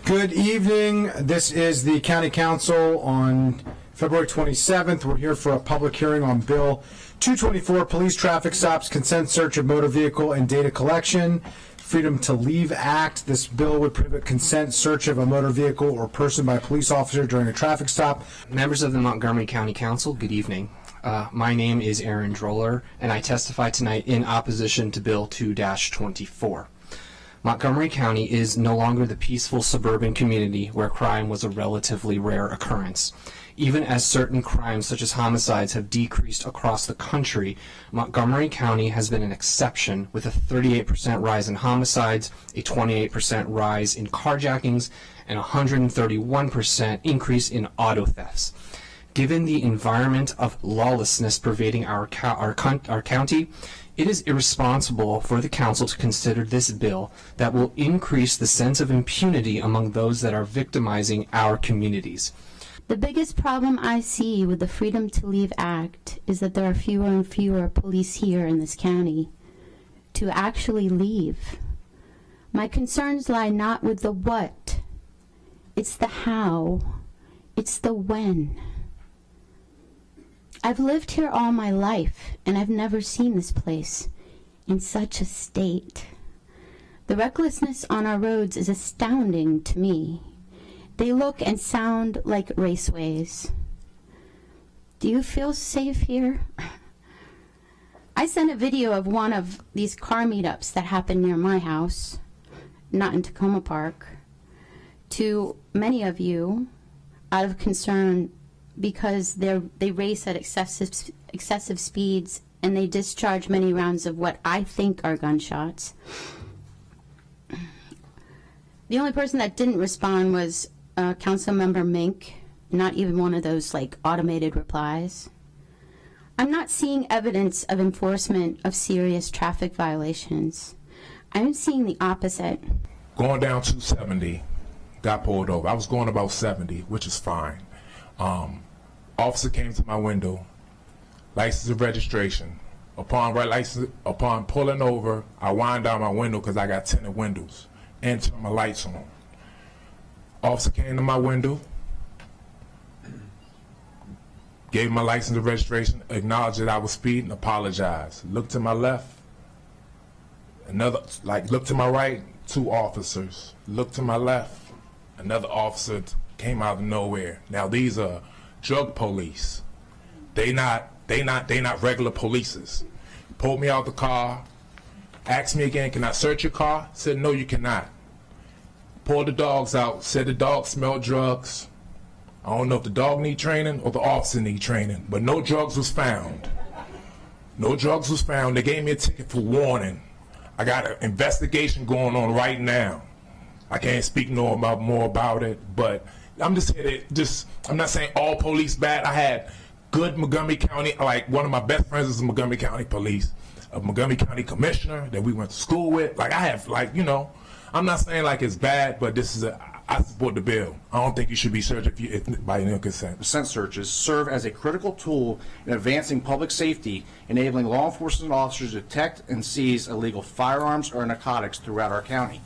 Good evening. This is the County Council on February 27th. We're here for a public hearing on Bill 224, Police Traffic Stops, Consent Search of Motor Vehicle and Data Collection, Freedom to Leave Act. This bill would prohibit consent search of a motor vehicle or person by a police officer during a traffic stop. Members of the Montgomery County Council, good evening. My name is Aaron Droller, and I testify tonight in opposition to Bill 2-24. Montgomery County is no longer the peaceful suburban community where crime was a relatively rare occurrence. Even as certain crimes such as homicides have decreased across the country, Montgomery County has been an exception, with a 38% rise in homicides, a 28% rise in carjackings, and a 131% increase in auto thefts. Given the environment of lawlessness pervading our county, it is irresponsible for the council to consider this bill that will increase the sense of impunity among those that are victimizing our communities. The biggest problem I see with the Freedom to Leave Act is that there are fewer and fewer police here in this county to actually leave. My concerns lie not with the what, it's the how, it's the when. I've lived here all my life, and I've never seen this place in such a state. The recklessness on our roads is astounding to me. They look and sound like raceways. Do you feel safe here? I sent a video of one of these car meetups that happened near my house, not in Tacoma Park, to many of you out of concern because they race at excessive speeds and they discharge many rounds of what I think are gunshots. The only person that didn't respond was Councilmember Mink, not even one of those like automated replies. I'm not seeing evidence of enforcement of serious traffic violations. I'm seeing the opposite. Going down 270, got pulled over. I was going about 70, which is fine. Officer came to my window, license and registration. Upon pulling over, I wind down my window because I got tinted windows and turned my lights on. Officer came to my window, gave my license and registration, acknowledged that I was speeding, apologized. Looked to my left, looked to my right, 2 officers. Looked to my left, another officer came out of nowhere. Now these are drug police. They not regular polices. Pulled me out the car, asked me again, can I search your car? Said, no, you cannot. Pulled the dogs out, said the dog smelled drugs. I don't know if the dog need training or the officer need training, but no drugs was found. No drugs was found. They gave me a ticket for warning. I got an investigation going on right now. I can't speak more about it, but I'm just here to I'm not saying all police bad. I had good Montgomery County, like one of my best friends is the Montgomery County Police, a Montgomery County Commissioner that we went to school with. Like I have, I'm not saying like it's bad, but I support the bill. I don't think you should be searched if by your consent. Consent searches serve as a critical tool in advancing public safety, enabling law enforcement officers to detect and seize illegal firearms or narcotics throughout our county.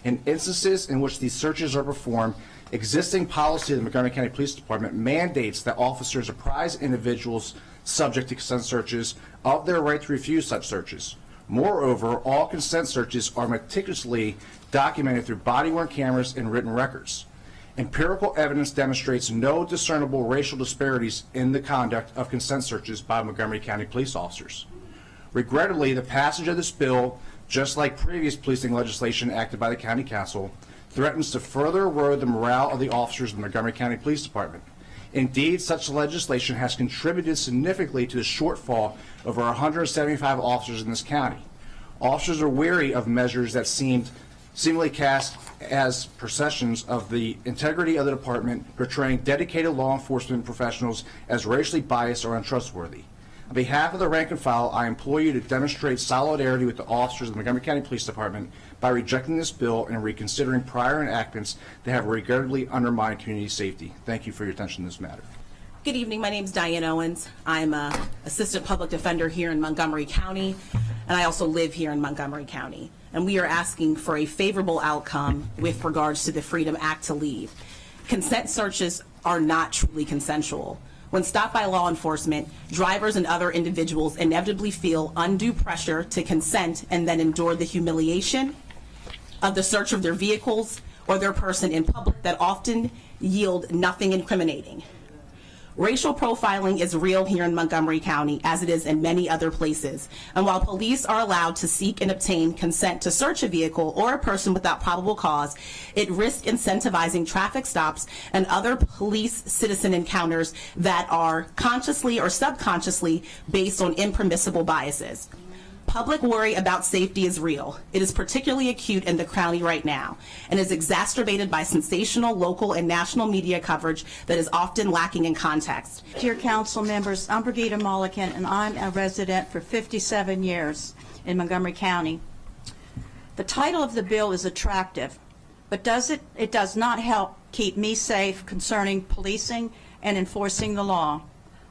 In instances in which these searches are performed, existing policy of the Montgomery County Police Department mandates that officers apprise individuals subject to consent searches of their right to refuse such searches. Moreover, all consent searches are meticulously documented through body-worn cameras and written records. Empirical evidence demonstrates no discernible racial disparities in the conduct of consent searches by Montgomery County police officers. Regrettably, the passage of this bill, just like previous policing legislation acted by the County Council, threatens to further erode the morale of the officers of the Montgomery County Police Department. Indeed, such legislation has contributed significantly to the shortfall of over 175 officers in this county. Officers are wary of measures that seemingly cast as perceptions of the integrity of the department, portraying dedicated law enforcement professionals as racially biased or untrustworthy. On behalf of the rank and file, I implore you to demonstrate solidarity with the officers of the Montgomery County Police Department by rejecting this bill and reconsidering prior enactments that have regrettably undermined community safety. Thank you for your attention to this matter. Good evening. My name is Diane Owens. I'm an assistant public defender here in Montgomery County, and I also live here in Montgomery County. and we are asking for a favorable outcome with regards to the Freedom Act to leave. Consent searches are not truly consensual. When stopped by law enforcement, drivers and other individuals inevitably feel undue pressure to consent and then endure the humiliation of the search of their vehicles or their person in public that often yield nothing incriminating. Racial profiling is real here in Montgomery County, as it is in many other places. And while police are allowed to seek and obtain consent to search a vehicle or a person without probable cause, it risks incentivizing traffic stops and other police-citizen encounters that are consciously or subconsciously based on impermissible biases. Public worry about safety is real. It is particularly acute in the county right now and is exacerbated by sensational local and national media coverage that is often lacking in context. Dear council members, I'm Brigida Mulligan, and I'm a resident for 57 years in Montgomery County. The title of the bill is attractive, but it does not help keep me safe concerning policing and enforcing the law.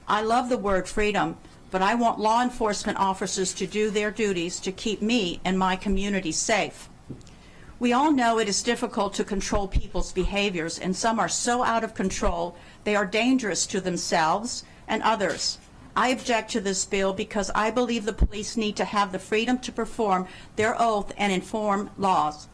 I love the word freedom, but I want law enforcement officers to do their duties to keep me and my community safe. We all know it is difficult to control people's behaviors, and some are so out of control they are dangerous to themselves and others. I object to this bill because I believe the police need to have the freedom to perform their oath and enforce laws.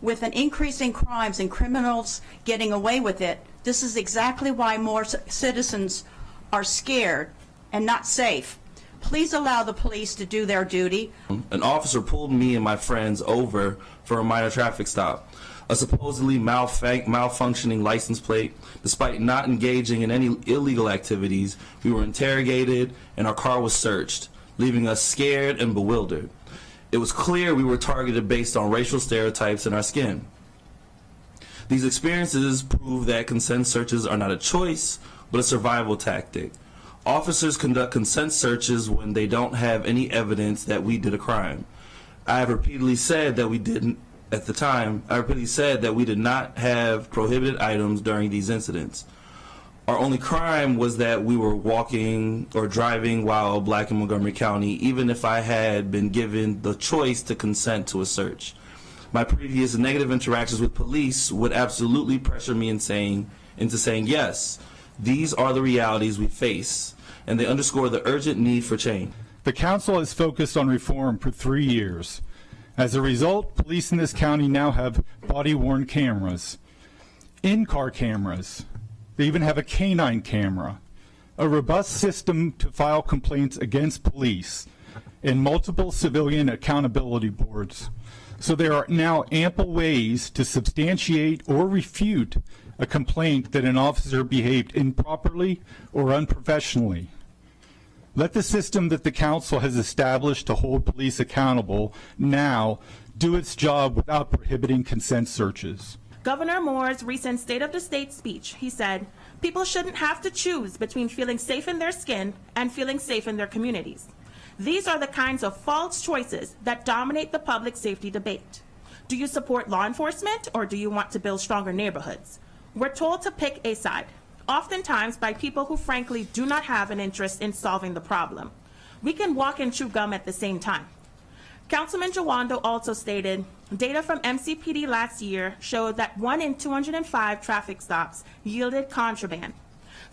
With an increase in crimes and criminals getting away with it, this is exactly why more citizens are scared and not safe. Please allow the police to do their duty. An officer pulled me and my friends over for a minor traffic stop. A supposedly malfunctioning license plate. Despite not engaging in any illegal activities, we were interrogated and our car was searched, leaving us scared and bewildered. It was clear we were targeted based on racial stereotypes in our skin. These experiences prove that consent searches are not a choice, but a survival tactic. Officers conduct consent searches when they don't have any evidence that we did a crime. I have repeatedly said that we didn't, at the time, I repeatedly said that we did not have prohibited items during these incidents. Our only crime was that we were walking or driving while black in Montgomery County, even if I had been given the choice to consent to a search. My previous negative interactions with police would absolutely pressure me into saying yes. These are the realities we face, and they underscore the urgent need for change. The council has focused on reform for 3 years. As a result, police in this county now have body-worn cameras, in-car cameras. They even have a canine camera, a robust system to file complaints against police, and multiple civilian accountability boards. So there are now ample ways to substantiate or refute a complaint that an officer behaved improperly or unprofessionally. Let the system that the council has established to hold police accountable now do its job without prohibiting consent searches. Governor Moore's recent State of the State speech, he said, people shouldn't have to choose between feeling safe in their skin and feeling safe in their communities. These are the kinds of false choices that dominate the public safety debate. Do you support law enforcement or do you want to build stronger neighborhoods? We're told to pick a side, oftentimes by people who frankly do not have an interest in solving the problem. We can walk and chew gum at the same time. Councilman Jawando also stated, data from MCPD last year showed that 1 in 205 traffic stops yielded contraband.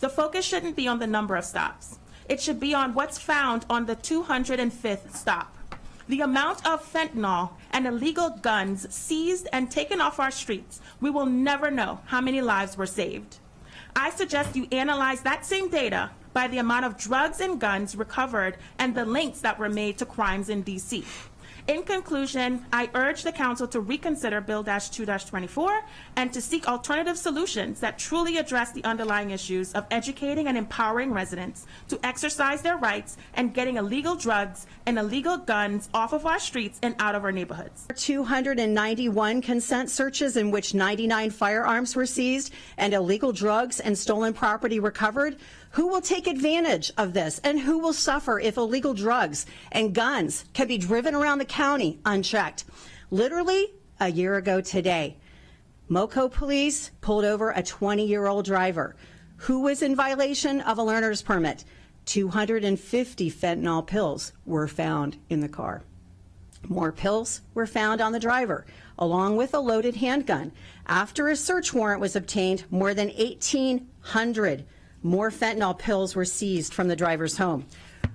The focus shouldn't be on the number of stops. It should be on what's found on the 205th stop. The amount of fentanyl and illegal guns seized and taken off our streets, we will never know how many lives were saved. I suggest you analyze that same data by the amount of drugs and guns recovered and the links that were made to crimes in D.C. In conclusion, I urge the council to reconsider Bill 2-24 and to seek alternative solutions that truly address the underlying issues of educating and empowering residents to exercise their rights and getting illegal drugs and illegal guns off of our streets and out of our neighborhoods. 291 consent searches in which 99 firearms were seized and illegal drugs and stolen property recovered. Who will take advantage of this, and who will suffer if illegal drugs and guns can be driven around the county unchecked? Literally a year ago today, Moco police pulled over a 20-year-old driver who was in violation of a learner's permit. 250 fentanyl pills were found in the car. More pills were found on the driver, along with a loaded handgun. After a search warrant was obtained, more than 1,800 more fentanyl pills were seized from the driver's home.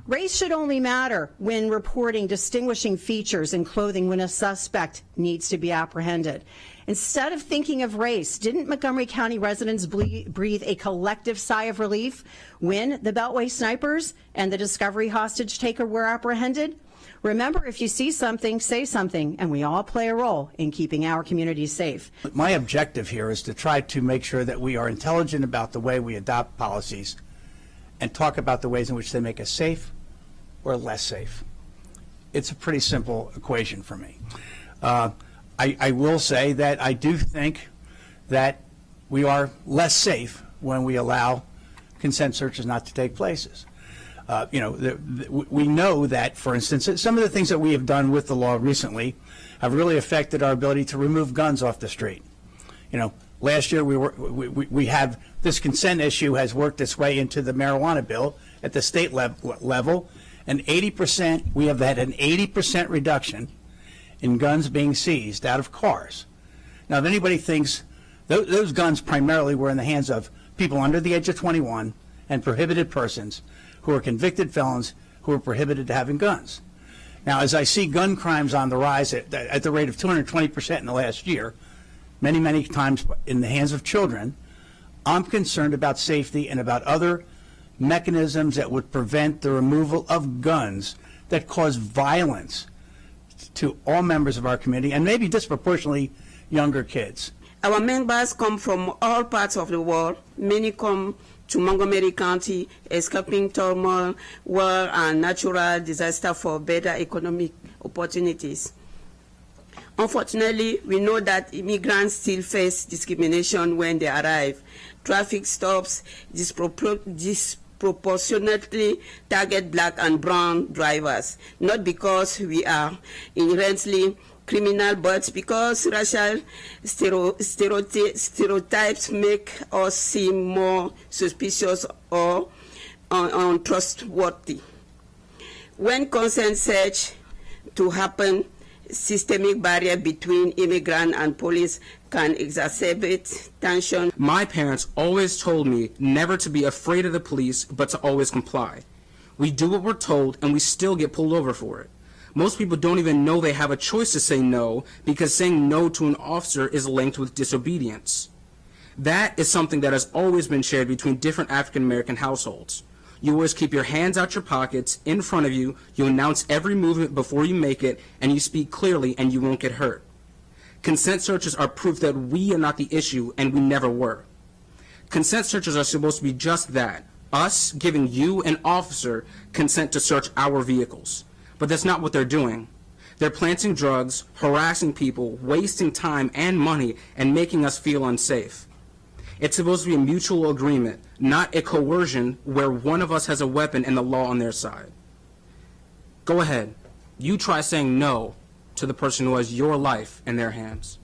Race should only matter when reporting distinguishing features in clothing when a suspect needs to be apprehended. Instead of thinking of race, didn't Montgomery County residents breathe a collective sigh of relief when the Beltway snipers and the Discovery hostage taker were apprehended? Remember, if you see something, say something, and we all play a role in keeping our communities safe. My objective here is to try to make sure that we are intelligent about the way we adopt policies and talk about the ways in which they make us safe or less safe. It's a pretty simple equation for me. I will say that I do think that we are less safe when we allow consent searches not to take places. We know that, for instance, some of the things that we have done with the law recently have really affected our ability to remove guns off the street. Last year we have this consent issue has worked its way into the marijuana bill at the state level, and 80%, we have had an 80% reduction in guns being seized out of cars. Now, if anybody thinks those guns primarily were in the hands of people under the age of 21 and prohibited persons who are convicted felons who are prohibited to having guns. Now, as I see gun crimes on the rise at the rate of 220% in the last year, many, many times in the hands of children, I'm concerned about safety and about other mechanisms that would prevent the removal of guns that cause violence to all members of our community and maybe disproportionately younger kids. Our members come from all parts of the world. Many come to Montgomery County, escaping turmoil, war, and natural disaster for better economic opportunities. Unfortunately, we know that immigrants still face discrimination when they arrive. Traffic stops disproportionately target black and brown drivers, not because we are inherently criminal, but because racial stereotypes make us seem more suspicious or untrustworthy. When consent search to happen, systemic barrier between immigrant and police can exacerbate tension. My parents always told me never to be afraid of the police, but to always comply. We do what we're told, and we still get pulled over for it. Most people don't even know they have a choice to say no, because saying no to an officer is linked with disobedience. That is something that has always been shared between different African American households. You always keep your hands out your pockets, in front of you, you announce every movement before you make it, and you speak clearly and you won't get hurt. Consent searches are proof that we are not the issue, and we never were. Consent searches are supposed to be just that, us giving you, an officer, consent to search our vehicles. But that's not what they're doing. They're planting drugs, harassing people, wasting time and money, and making us feel unsafe. It's supposed to be a mutual agreement, not a coercion where one of us has a weapon and the law on their side. Go ahead. You try saying no to the person who has your life in their hands.